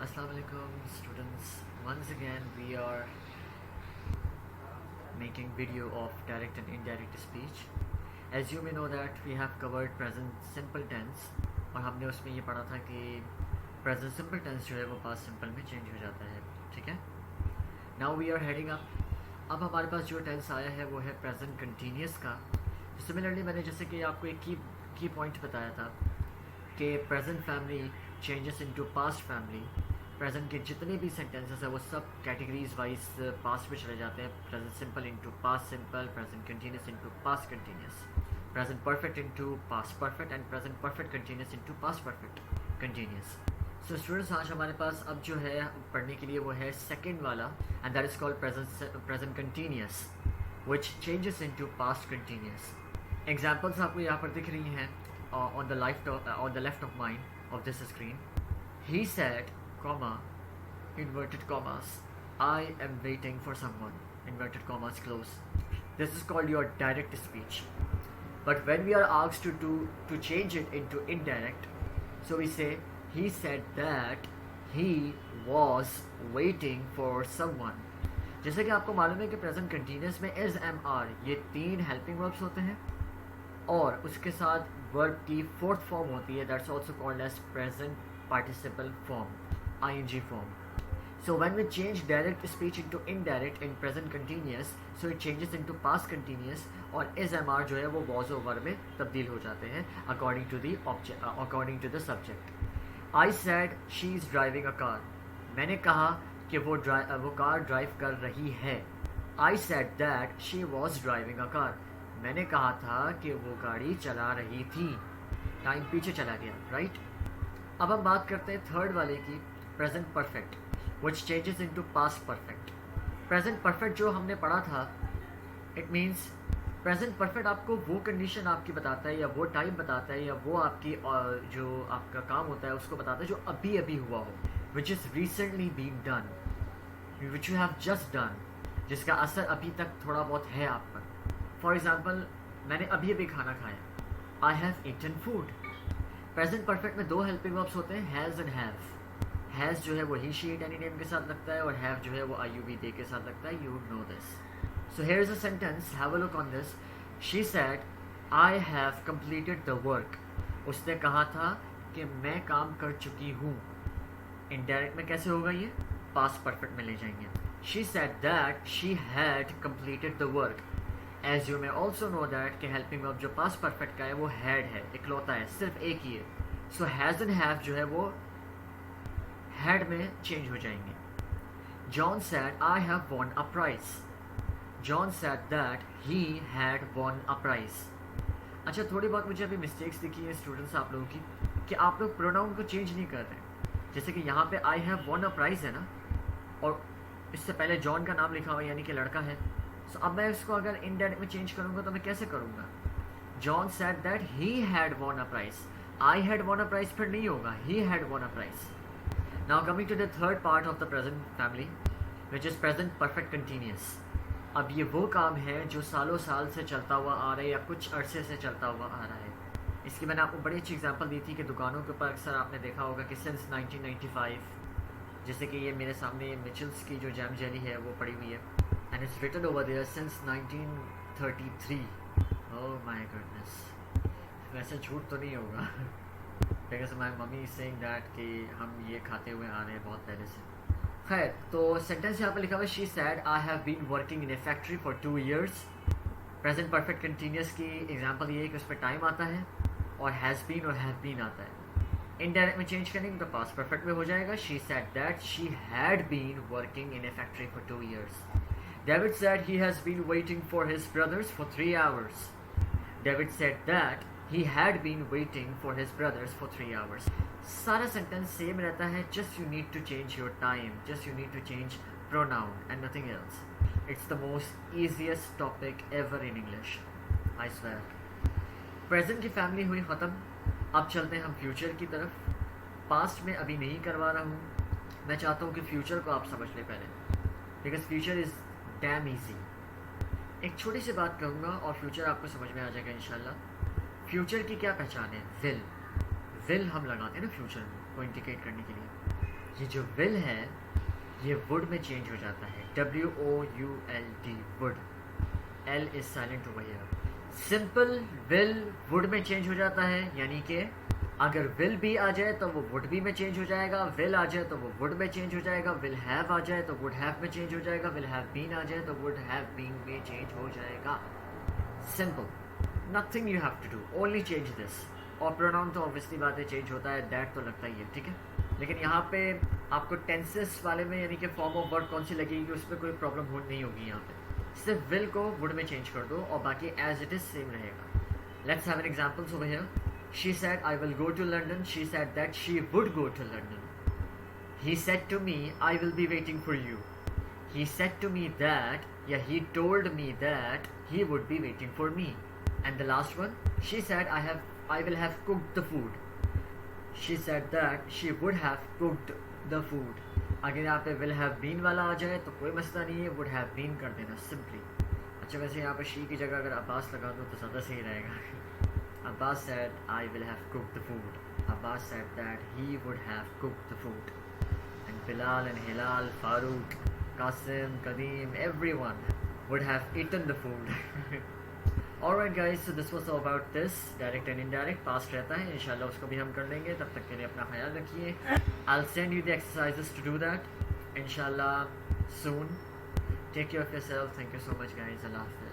Assalamu alaikum students. Once again we are making video of direct and indirect speech. As you may know that we have covered present simple tense और हमने उसमें ये पढ़ा था कि present simple tense जो है वो past simple में change हो जाता है. ठीक है. Now we are heading up. अब हमारे पास जो tense आया है वो है present continuous का. Similarly मैंने जैसे कि आपको एक की पॉइंट बताया था कि present family changes into past family. Present के जितने भी सेंटेंसेस है वो सब कैटेगरीज वाइज पास्ट में चले जाते हैं. Present simple into past simple, present continuous into past continuous, present perfect into past perfect and present perfect continuous into past perfect continuous. So students आज हमारे पास अब जो है पढ़ने के लिए वो है सेकेंड वाला and that is called present continuous which changes into past continuous. Examples आपको यहाँ पर दिख रही हैं on the left of mind of this screen. He said comma, inverted commas, I am waiting for someone, inverted commas close. This is called your direct speech. But when we are asked to change it into indirect, so we say he said that he was waiting for someone. जैसे कि आपको मालूम है कि present continuous में is, am, are ये तीन helping verbs होते हैं और उसके साथ वर्ब की फोर्थ फॉर्म होती है that's also called as present participle form, ing form. So when we change direct speech into indirect in present continuous, so it changes into past continuous और is, am, are जो है वो was और verb में तब्दील हो जाते हैं according to the object, according to the subject. I said she is driving a car. मैंने कहा कि वो कार ड्राइव कर रही है. I said that she was driving a car. मैंने कहा था कि वो गाड़ी चला रही थी. टाइम पीछे चला गया, राइट? अब हम बात करते हैं थर्ड वाले की, present perfect which changes into past perfect. Present perfect जो हमने पढ़ा था, इट मीन्स प्रेजेंट परफेक्ट आपको वो कंडीशन आपकी बताता है या वो टाइम बताता है या वो आपकी जो आपका काम होता है उसको बताता है जो अभी अभी हुआ हो, which is recently been done, which you have just done, जिसका असर अभी तक थोड़ा बहुत है आप पर. फॉर एग्जाम्पल मैंने अभी अभी खाना खाया, I have eaten food. Present perfect में दो हेल्पिंग वर्ब्स होते हैं, हैज़ एंड हैव. हैज़ जो है वो ही शी इट एनी नेम के साथ लगता है और हैव जो है वो आई यू बी दे के साथ लगता है. You would know this. So here is a sentence, have a look on this. She said I have completed the work. उसने कहा था कि मैं काम कर चुकी हूँ. इनडायरेक्ट में कैसे होगा ये? पास्ट परफेक्ट में ले जाएंगे. She said that she had completed the work. As you may also know that कि हेल्पिंग वर्ब जो पास्ट परफेक्ट का है वो हैड है, इकलौता है, सिर्फ एक ही है. सो हैज़ एंड हैव जो है वो हैड में चेंज हो जाएंगे. John said I have won a prize. John said that he had won a prize. अच्छा, थोड़ी बहुत मुझे अभी मिस्टेक्स दिखी है स्टूडेंट्स आप लोगों की कि आप लोग प्रोनाउन को चेंज नहीं कर रहे. जैसे कि यहाँ पे I have won a prize है ना, और इससे पहले जॉन का नाम लिखा हुआ है यानी कि लड़का है. सो अब मैं इसको अगर इनडायरेक्ट में चेंज करूँगा तो मैं कैसे करूँगा? John said that he had won a prize. I had won a prize फिर नहीं होगा, he had won a prize. Now coming to the third part of the present family, which is present perfect continuous. अब ये वो काम है जो सालों साल से चलता हुआ आ रहा है या कुछ अरसे से चलता हुआ आ रहा है. इसकी मैंने आपको बड़ी अच्छी एग्जांपल दी थी कि दुकानों के ऊपर अक्सर आपने देखा होगा कि सिंस 1995, जैसे कि ये मेरे सामने मिचल्स की जो जैम जेली है वो पड़ी हुई है and it's written over there since 1933. Oh my goodness. वैसे झूठ तो नहीं होगा because my mummy is saying that कि हम ये खाते हुए आ रहे हैं बहुत पहले से. खैर, तो सेंटेंस यहाँ पर लिखा हुआ है, she said I have been working in a factory for 2 years. Present perfect continuous की एग्जांपल ये है कि उस पर टाइम आता है और हैज़ बीन और हैव बीन आता है. इनडायरेक्ट में चेंज करेंगे तो पास्ट परफेक्ट में हो जाएगा. She said that she had been working in a factory for 2 years. David said he has been waiting for his brothers for 3 hours. David said that he had been waiting for his brothers for 3 hours. सारा sentence same रहता है, just you need to change your time, just you need to change pronoun and nothing else. It's the most easiest topic ever in English, I swear. Present की family हुई ख़त्म. अब चलते हैं हम फ्यूचर की तरफ. पास्ट में अभी नहीं करवा रहा हूँ, मैं चाहता हूँ कि फ्यूचर को आप समझ लें पहले, because future is dam easy. एक छोटी सी बात कहूँगा और फ्यूचर आपको समझ में आ जाएगा इंशाल्लाह. फ्यूचर की क्या पहचान है? विल हम लगाते हैं ना फ्यूचर को इंडिकेट करने के लिए. ये जो विल है ये वुड में चेंज हो जाता है, WOULD, would, L is silent over here. Simple will would में चेंज हो जाता है, यानी कि अगर विल भी आ जाए तो वो वुड भी में चेंज हो जाएगा, विल आ जाए तो वो वुड में चेंज हो जाएगा, विल हैव आ जाए तो वुड हैव में चेंज हो जाएगा, विल हैव बीन आ जाए तो वुड हैव बीन में चेंज हो जाएगा। Simple, nothing you have to do, only change this. और प्रोनाउन तो ऑब्वियसली बात है चेंज होता है, दैट तो लगता ही है, ठीक है। लेकिन यहाँ पे आपको टेंसेस वाले में यानी कि फॉर्म ऑफ वर्ड कौन सी लगेगी उसमें कोई प्रॉब्लम हो नहीं होगी। यहाँ पे सिर्फ विल को वुड में चेंज कर दो और बाकी एज इट इज सेम रहेगा। Let's have an examples over here. She said I will go to London, she said that she would go to London. He said to me I will be waiting for you. He said to me that, या he told me that he would be waiting for me. And the last one, she said I will have cooked the food. She said that she would have cooked the food. अगर यहाँ पे will have been वाला आ जाए तो कोई मसला नहीं है, would have been कर देना simply। अच्छा वैसे यहाँ पे she की जगह अगर अब्बास लगा दो तो ज़्यादा सही रहेगा। Abbas said I will have cooked the food. Abbas said that he would have cooked the food. And Bilal and Hilal, Farooq, Qasim, Kadeem, everyone would have eaten the food. Alright guys, so this was all about this, direct and indirect, past रहता है, इंशाल्लाह उसको भी हम कर लेंगे, तब तक के लिए अपना ख्याल रखिए। I'll send you the exercises to do that, inshallah soon. Take care of yourself, thank you so much guys, Allah Hafiz.